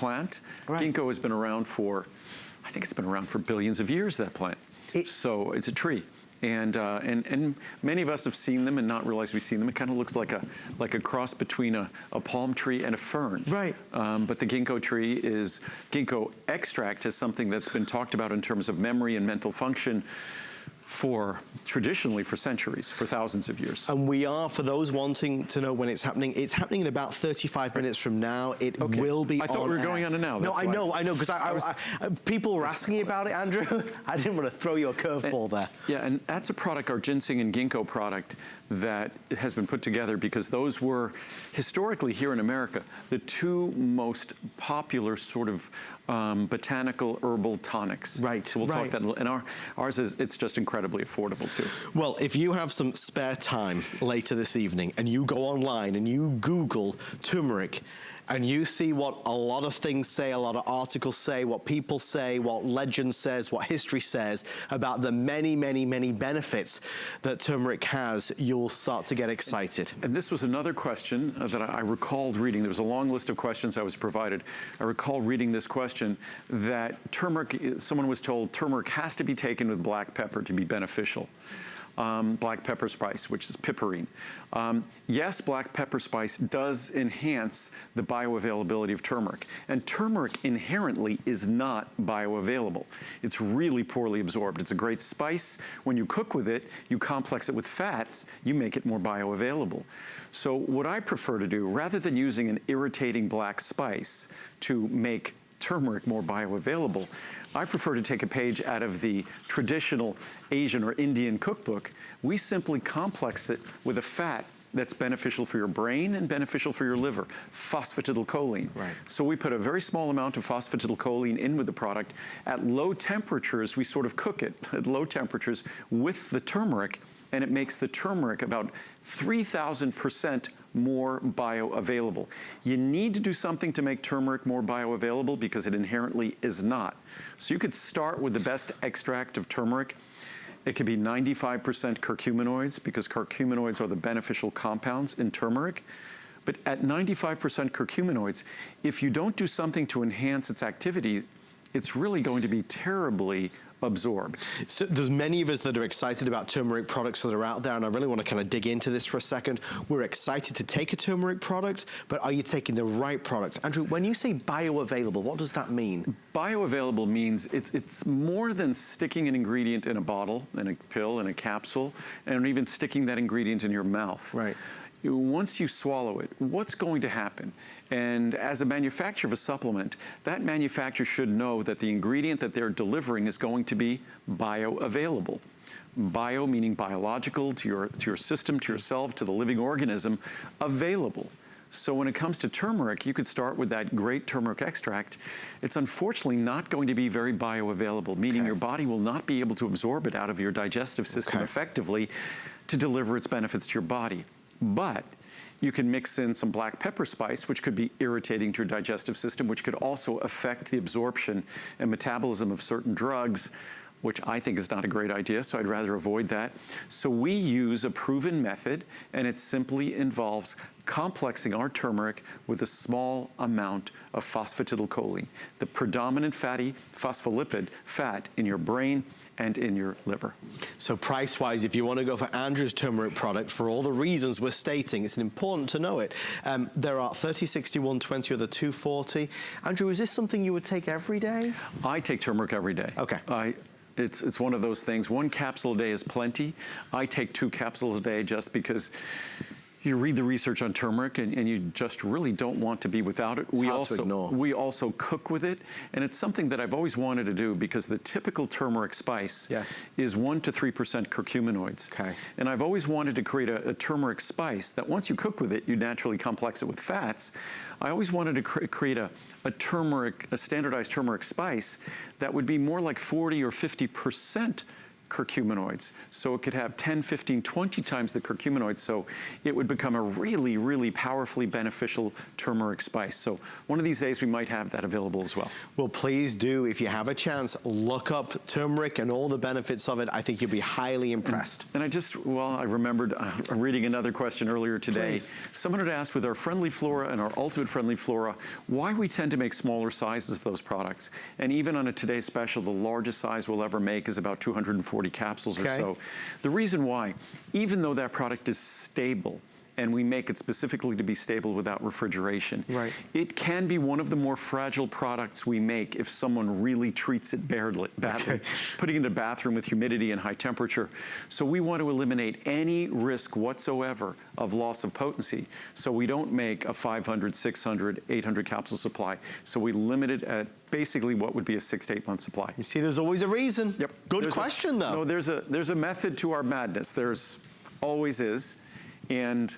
plant. Right. Ginkgo has been around for, I think it's been around for billions of years, that plant. So it's a tree. And many of us have seen them and not realized we've seen them. It kind of looks like a cross between a palm tree and a fern. Right. But the ginkgo tree is, ginkgo extract is something that's been talked about in terms of memory and mental function traditionally for centuries, for thousands of years. And we are, for those wanting to know when it's happening in about 35 minutes from now. It will be on I thought we were going on to now. No, I know, because people were asking about it, Andrew. I didn't want to throw you a curveball there. Yeah, and that's a product, our ginseng and ginkgo product, that has been put together because those were, historically here in America, the two most popular sort of botanical herbal tonics. Right. So we'll talk that, and ours is, it's just incredibly affordable too. Well, if you have some spare time later this evening and you go online and you Google turmeric, and you see what a lot of things say, a lot of articles say, what people say, what legend says, what history says about the many, many, many benefits that turmeric has, you'll start to get excited. And this was another question that I recalled reading. There was a long list of questions I was provided. I recall reading this question that turmeric, someone was told turmeric has to be taken with black pepper to be beneficial. Black pepper spice, which is piperine. Yes, black pepper spice does enhance the bioavailability of turmeric. And turmeric inherently is not bioavailable. It's really poorly absorbed. It's a great spice. When you cook with it, you complex it with fats, you make it more bioavailable. So what I prefer to do, rather than using an irritating black spice to make turmeric more bioavailable, I prefer to take a page out of the traditional Asian or Indian cookbook. We simply complex it with a fat that's beneficial for your brain and beneficial for your liver, phosphatidylcholine. Right. So we put a very small amount of phosphatidylcholine in with the product. At low temperatures, we sort of cook it at low temperatures with the turmeric, and it makes the turmeric about 3,000% more bioavailable. You need to do something to make turmeric more bioavailable because it inherently is not. So you could start with the best extract of turmeric. It could be 95% curcuminoids because curcuminoids are the beneficial compounds in turmeric. But at 95% curcuminoids, if you don't do something to enhance its activity, it's really going to be terribly absorbed. So there's many of us that are excited about turmeric products that are out there, and I really want to kind of dig into this for a second. We're excited to take a turmeric product, but are you taking the right product? Andrew, when you say bioavailable, what does that mean? Bioavailable means it's more than sticking an ingredient in a bottle, in a pill, in a capsule, and even sticking that ingredient in your mouth. Right. Once you swallow it, what's going to happen? And as a manufacturer of a supplement, that manufacturer should know that the ingredient that they're delivering is going to be bioavailable. Bio meaning biological, to your system, to yourself, to the living organism, available. So when it comes to turmeric, you could start with that great turmeric extract. It's unfortunately not going to be very bioavailable, meaning your body will not be able to absorb it out of your digestive system effectively to deliver its benefits to your body. But you can mix in some black pepper spice, which could be irritating to your digestive system, which could also affect the absorption and metabolism of certain drugs, which I think is not a great idea, so I'd rather avoid that. So we use a proven method, and it simply involves complexing our turmeric with a small amount of phosphatidylcholine, the predominant fatty phospholipid fat in your brain and in your liver. So price-wise, if you want to go for Andrew's turmeric product, for all the reasons we're stating, it's important to know it. There are 30, 60, 120 or the 240. Andrew, is this something you would take every day? I take turmeric every day. Okay. It's one of those things. One capsule a day is plenty. I take 2 capsules a day just because you read the research on turmeric and you just really don't want to be without it. We also cook with it, and it's something that I've always wanted to do because the typical turmeric spice is 1 to 3% curcuminoids. Okay. And I've always wanted to create a turmeric spice that once you cook with it, you naturally complex it with fats. I always wanted to create a standardized turmeric spice that would be more like 40 or 50% curcuminoids. So it could have 10, 15, 20 times the curcuminoids. So it would become a really, really powerfully beneficial turmeric spice. So one of these days we might have that available as well. Well, please do, if you have a chance, look up turmeric and all the benefits of it. I think you'll be highly impressed. And I remembered reading another question earlier today. Please. Someone had asked with our Friendly Flora and our Ultimate Friendly Flora, why we tend to make smaller sizes of those products. And even on a today's special, the largest size we'll ever make is about 240 capsules or so. The reason why, even though that product is stable, and we make it specifically to be stable without refrigeration. Right. It can be one of the more fragile products we make if someone really treats it badly, putting it in a bathroom with humidity and high temperature. So we want to eliminate any risk whatsoever of loss of potency. So we don't make a 500, 600, 800 capsule supply. So we limit it at basically what would be a 6 to 8 month supply. You see, there's always a reason. Yep. Good question, though. No, there's a method to our madness. There's always is. And